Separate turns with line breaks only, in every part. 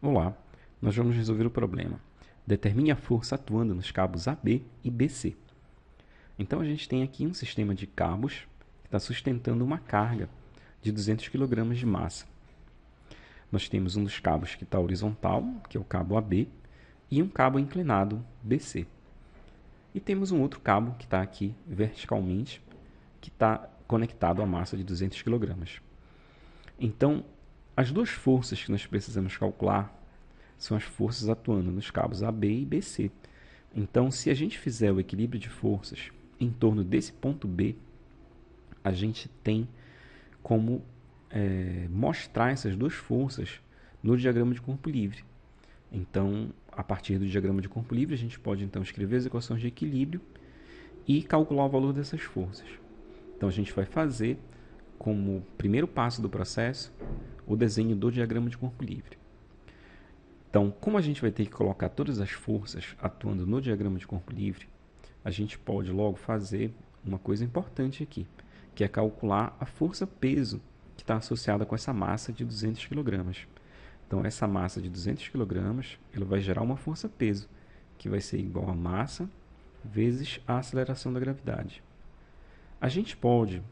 Olá, nós vamos resolver o problema. Determine a força atuando nos cabos AB e BC. Então a gente tem aqui um sistema de cabos que está sustentando uma carga de 200 kg de massa. Nós temos um dos cabos que está horizontal, que é o cabo AB, e um cabo inclinado, BC. E temos um outro cabo que está aqui verticalmente, que está conectado à massa de 200 kg. Então, as duas forças que nós precisamos calcular são as forças atuando nos cabos AB e BC. Então, se a gente fizer o equilíbrio de forças em torno desse ponto B, a gente tem como mostrar essas duas forças no diagrama de corpo livre. Então, a partir do diagrama de corpo livre, a gente pode então escrever as equações de equilíbrio e calcular o valor dessas forças. Então, a gente vai fazer, como primeiro passo do processo, o desenho do diagrama de corpo livre. Então, como a gente vai ter que colocar todas as forças atuando no diagrama de corpo livre, a gente pode logo fazer uma coisa importante aqui, que é calcular a força-peso que está associada com essa massa de 200 kg. Então, essa massa de 200 kg ela vai gerar uma força-peso, que vai ser igual a massa vezes a aceleração da gravidade. A gente pode,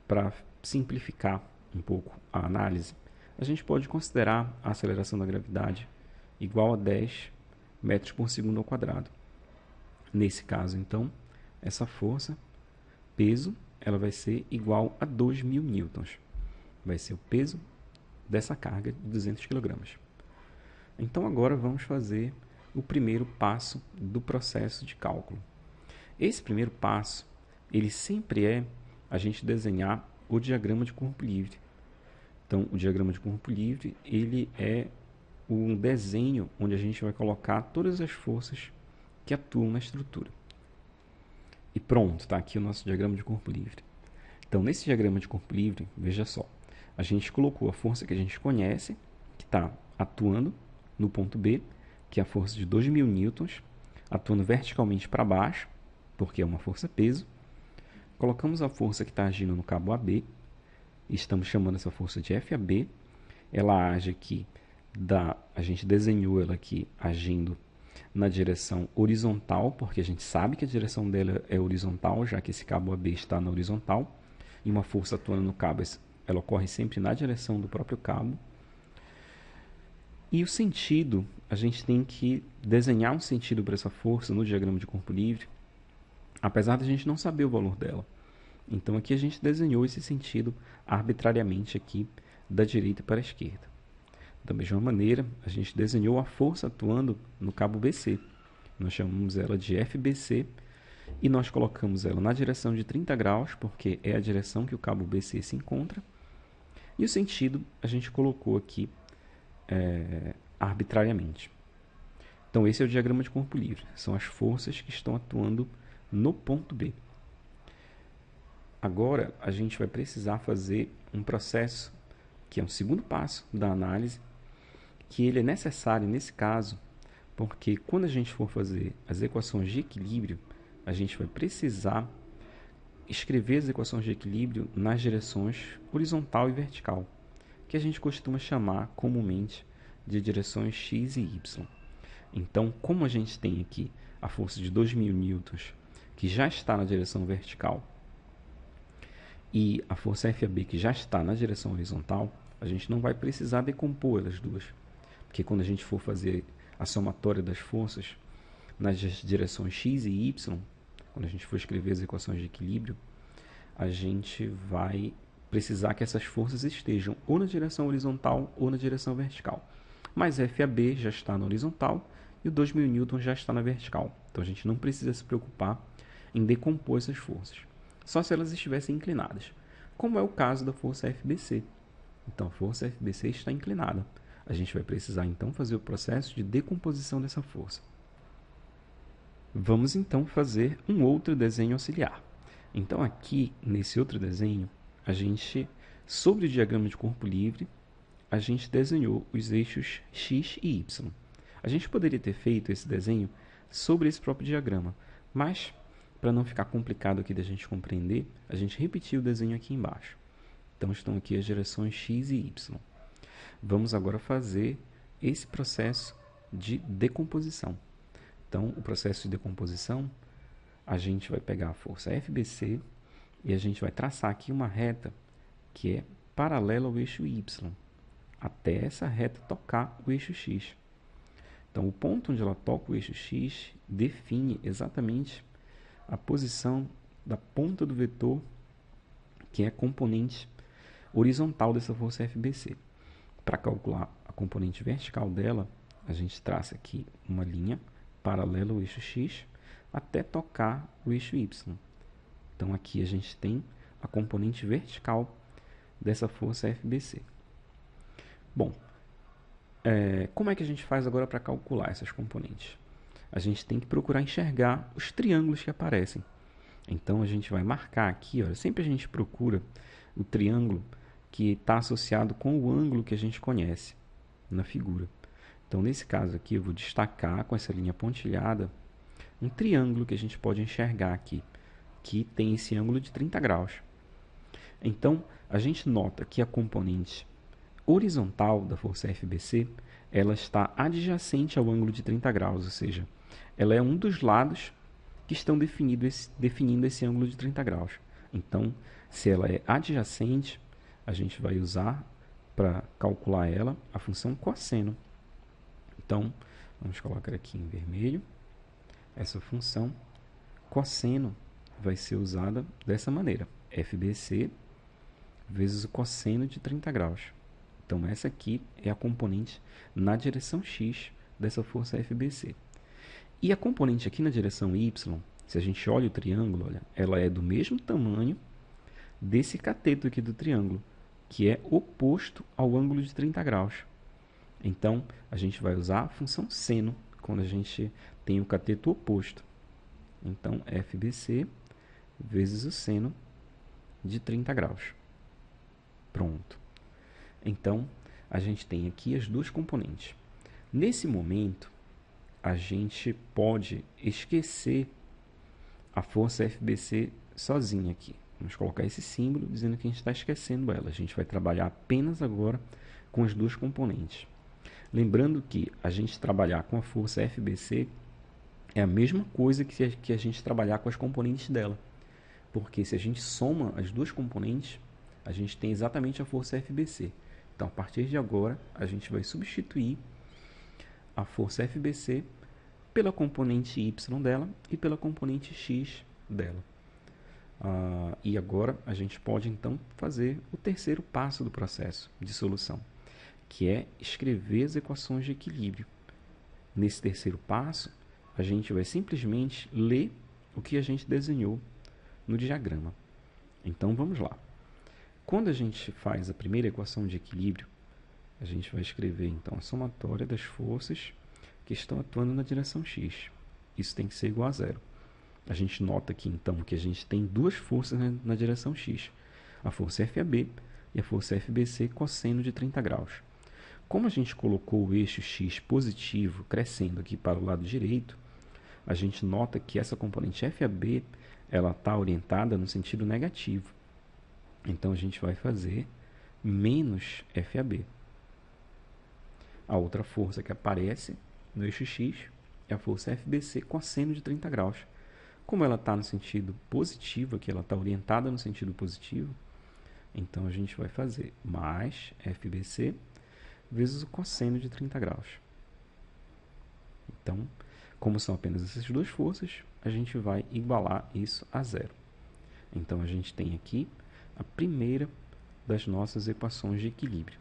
para simplificar um pouco a análise, a gente pode considerar a aceleração da gravidade igual a 10 metros por segundo ao quadrado. Nesse caso, então, essa força, peso, ela vai ser igual a 2.000 newtons. Vai ser o peso dessa carga de 200 kg. Então, agora vamos fazer o primeiro passo do processo de cálculo. Esse primeiro passo, ele sempre é a gente desenhar o diagrama de corpo livre. Então, o diagrama de corpo livre, ele é um desenho onde a gente vai colocar todas as forças que atuam na estrutura. E pronto, está aqui o nosso diagrama de corpo livre. Então, nesse diagrama de corpo livre, veja só, a gente colocou a força que a gente conhece, que está atuando no ponto B, que é a força de 2.000 newtons, atuando verticalmente para baixo, porque é uma força-peso. Colocamos a força que está agindo no cabo AB, e estamos chamando essa força de FAB. Ela age aqui, a gente desenhou ela aqui agindo na direção horizontal, porque a gente sabe que a direção dela é horizontal, já que esse cabo AB está na horizontal, e uma força atuando no cabo, ela ocorre sempre na direção do próprio cabo. E o sentido, a gente tem que desenhar um sentido para essa força no diagrama de corpo livre, apesar de a gente não saber o valor dela. Então aqui a gente desenhou esse sentido arbitrariamente aqui da direita para a esquerda. Da mesma maneira, a gente desenhou a força atuando no cabo BC. Nós chamamos ela de FBC e nós colocamos ela na direção de 30 graus, porque é a direção que o cabo BC se encontra. E o sentido a gente colocou aqui arbitrariamente. Então esse é o diagrama de corpo livre. São as forças que estão atuando no ponto B. Agora a gente vai precisar fazer um processo que é um segundo passo da análise, que ele é necessário nesse caso, porque quando a gente for fazer as equações de equilíbrio, a gente vai precisar escrever as equações de equilíbrio nas direções horizontal e vertical, que a gente costuma chamar comumente de direções x e y. Então, como a gente tem aqui a força de 2.000 newtons, que já está na direção vertical, e a força FAB, que já está na direção horizontal, a gente não vai precisar decompor elas duas. Porque quando a gente for fazer a somatória das forças nas direções x e y, quando a gente for escrever as equações de equilíbrio, a gente vai precisar que essas forças estejam ou na direção horizontal ou na direção vertical. Mas FAB já está na horizontal e o 2.000 newtons já está na vertical. Então a gente não precisa se preocupar em decompor essas forças, só se elas estivessem inclinadas, como é o caso da força FBC. Então a força FBC está inclinada. A gente vai precisar então fazer o processo de decomposição dessa força. Vamos então fazer um outro desenho auxiliar. Então aqui, nesse outro desenho, sobre o diagrama de corpo livre, a gente desenhou os eixos x e y. A gente poderia ter feito esse desenho sobre esse próprio diagrama, mas para não ficar complicado aqui da gente compreender, a gente repetiu o desenho aqui embaixo. Então estão aqui as direções x e y. Vamos agora fazer esse processo de decomposição. Então, o processo de decomposição, a gente vai pegar a força FBC e a gente vai traçar aqui uma reta que é paralela ao eixo Y, até essa reta tocar o eixo X. Então, o ponto onde ela toca o eixo X define exatamente a posição da ponta do vetor, que é a componente horizontal dessa força FBC. Para calcular a componente vertical dela, a gente traça aqui uma linha paralela ao eixo X até tocar o eixo Y. Então, aqui a gente tem a componente vertical dessa força FBC. Bom, como é que a gente faz agora para calcular essas componentes? A gente tem que procurar enxergar os triângulos que aparecem. Então, a gente vai marcar aqui, olha, sempre a gente procura o triângulo que está associado com o ângulo que a gente conhece na figura. Então, nesse caso aqui, eu vou destacar com essa linha pontilhada um triângulo que a gente pode enxergar aqui, que tem esse ângulo de 30 graus. Então, a gente nota que a componente horizontal da força FBC, ela está adjacente ao ângulo de 30 graus, ou seja, ela é um dos lados que estão definindo esse ângulo de 30 graus. Então, se ela é adjacente, a gente vai usar para calcular ela a função cosseno. Então, vamos colocar aqui em vermelho. Essa função cosseno vai ser usada dessa maneira. FBC vezes o cosseno de 30 graus. Então, essa aqui é a componente na direção X dessa força FBC. E a componente aqui na direção Y, se a gente olha o triângulo, olha, ela é do mesmo tamanho desse cateto aqui do triângulo, que é oposto ao ângulo de 30 graus. Então, a gente vai usar a função seno quando a gente tem o cateto oposto. Então, FBC vezes o seno de 30 graus. Pronto. Então, a gente tem aqui as duas componentes. Nesse momento, a gente pode esquecer a força FBC sozinha aqui. Vamos colocar esse símbolo dizendo que a gente está esquecendo ela. A gente vai trabalhar apenas agora com as duas componentes. Lembrando que a gente trabalhar com a força FBC é a mesma coisa que a gente trabalhar com as componentes dela. Porque se a gente soma as duas componentes, a gente tem exatamente a força FBC. Então, a partir de agora, a gente vai substituir a força FBC pela componente Y dela e pela componente X dela. E agora a gente pode então fazer o terceiro passo do processo de solução, que é escrever as equações de equilíbrio. Nesse terceiro passo, a gente vai simplesmente ler o que a gente desenhou no diagrama. Então vamos lá. Quando a gente faz a primeira equação de equilíbrio, a gente vai escrever então a somatória das forças que estão atuando na direção X. Isso tem que ser igual a zero. A gente nota aqui então que a gente tem duas forças na direção X, a força FAB e a força FBC cosseno de 30 graus. Como a gente colocou o eixo X positivo crescendo aqui para o lado direito, a gente nota que essa componente FAB ela está orientada no sentido negativo. Então a gente vai fazer menos FAB. A outra força que aparece no eixo X é a força FBC cosseno de 30 graus. Como ela está no sentido positivo, aqui ela está orientada no sentido positivo, então a gente vai fazer mais FBC vezes o cosseno de 30 graus. Então, como são apenas essas duas forças, a gente vai igualar isso a zero. Então, a gente tem aqui a primeira das nossas equações de equilíbrio.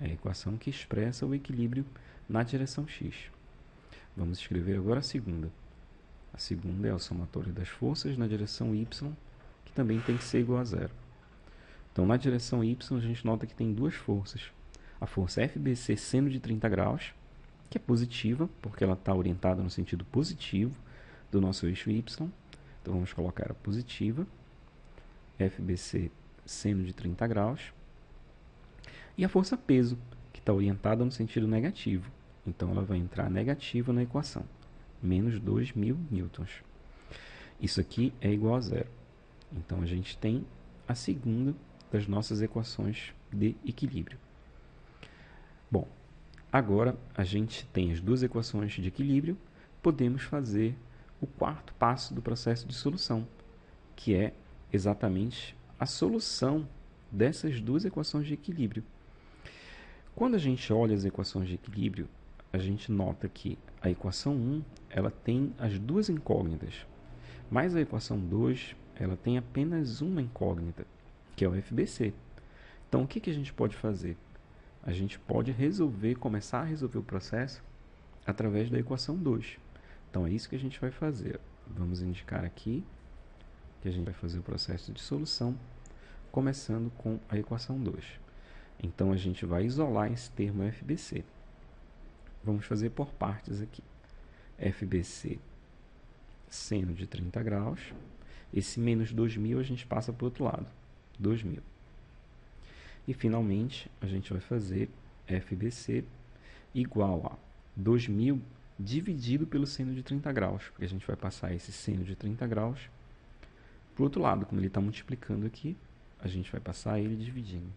É a equação que expressa o equilíbrio na direção X. Vamos escrever agora a segunda. A segunda é o somatório das forças na direção Y, que também tem que ser igual a zero. Então, na direção Y, a gente nota que tem duas forças. A força FBC seno de 30 graus, que é positiva, porque ela está orientada no sentido positivo do nosso eixo Y. Então, vamos colocar a positiva, FBC seno de 30 graus. E a força peso, que está orientada no sentido negativo. Então, ela vai entrar negativa na equação. Menos 2.000 newtons. Isso aqui é igual a zero. Então, a gente tem a segunda das nossas equações de equilíbrio. Bom, Agora, a gente tem as duas equações de equilíbrio, podemos fazer o quarto passo do processo de solução, que é exatamente a solução dessas duas equações de equilíbrio. Quando a gente olha as equações de equilíbrio, a gente nota que a equação 1 ela tem as duas incógnitas, mas a equação 2 ela tem apenas uma incógnita, que é o FBC. Então, o que a gente pode fazer? A gente pode começar a resolver o processo através da equação 2. Então, é isso que a gente vai fazer. Vamos indicar aqui que a gente vai fazer o processo de solução, começando com a equação 2. Então, a gente vai isolar esse termo FBC. Vamos fazer por partes aqui. FBC, seno de 30 graus. Esse menos 2.000 a gente passa para o outro lado, 2.000. E, finalmente, a gente vai fazer FBC igual a 2.000 dividido pelo seno de 30 graus, porque a gente vai passar esse seno de 30 graus para o outro lado. Como ele está multiplicando aqui, a gente vai passar ele dividindo.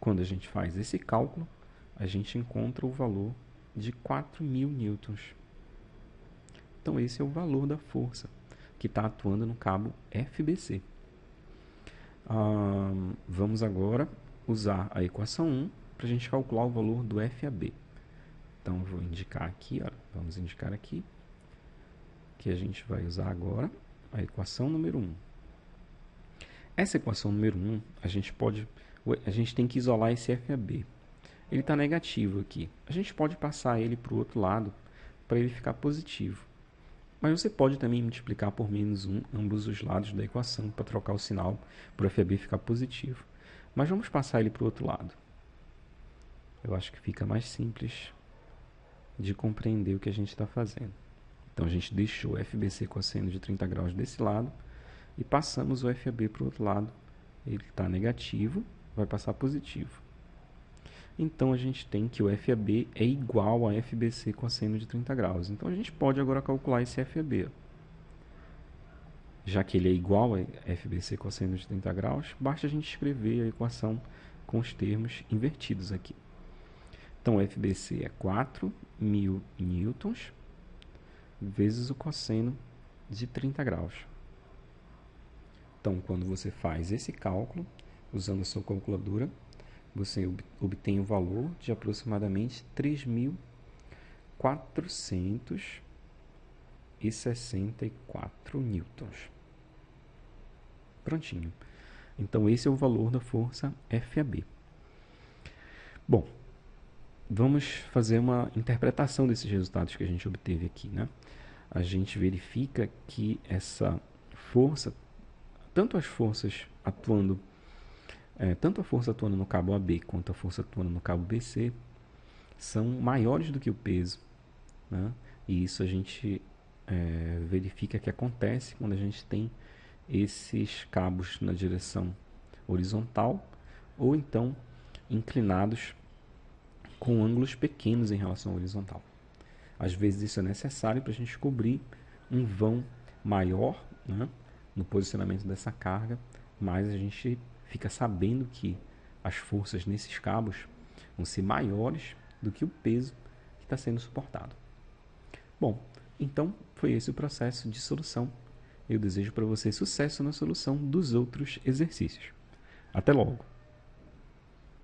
Quando a gente faz esse cálculo, a gente encontra o valor de 4.000 newtons. Então, esse é o valor da força que está atuando no cabo FBC. Vamos agora usar a equação 1 para a gente calcular o valor do FAB. Então, eu vou indicar aqui, vamos indicar aqui, que a gente vai usar agora a equação número 1. Essa equação número 1, a gente tem que isolar esse FAB. Ele está negativo aqui. A gente pode passar ele para o outro lado para ele ficar positivo. Mas você pode também multiplicar por menos 1 ambos os lados da equação para trocar o sinal para o FAB ficar positivo. Mas vamos passar ele para o outro lado. Eu acho que fica mais simples de compreender o que a gente está fazendo. Então, a gente deixou o FBC cosseno de 30 graus desse lado e passamos o FAB para o outro lado. Ele está negativo, vai passar positivo. Então, a gente tem que o FAB é igual a FBC cosseno de 30 graus. Então, a gente pode agora calcular esse FAB. Já que ele é igual a FBC cosseno de 30 graus, basta a gente escrever a equação com os termos invertidos aqui. Então, o FBC é 4.000 newtons vezes o cosseno de 30 graus. Então, quando você faz esse cálculo, usando a sua calculadora, você obtém o valor de aproximadamente 3.464 newtons. Prontinho. Então, esse é o valor da força FAB. Bom, vamos fazer uma interpretação desses resultados que a gente obteve aqui, né? A gente verifica que essa força, tanto a força atuando no cabo AB quanto a força atuando no cabo BC são maiores do que o peso, né? E isso a gente verifica que acontece quando a gente tem esses cabos na direção horizontal ou então inclinados com ângulos pequenos em relação ao horizontal. Às vezes isso é necessário para a gente cobrir um vão maior, né, no posicionamento dessa carga, mas a gente fica sabendo que as forças nesses cabos vão ser maiores do que o peso que está sendo suportado. Bom, então foi esse o processo de solução. Eu desejo para você sucesso na solução dos outros exercícios. Até logo!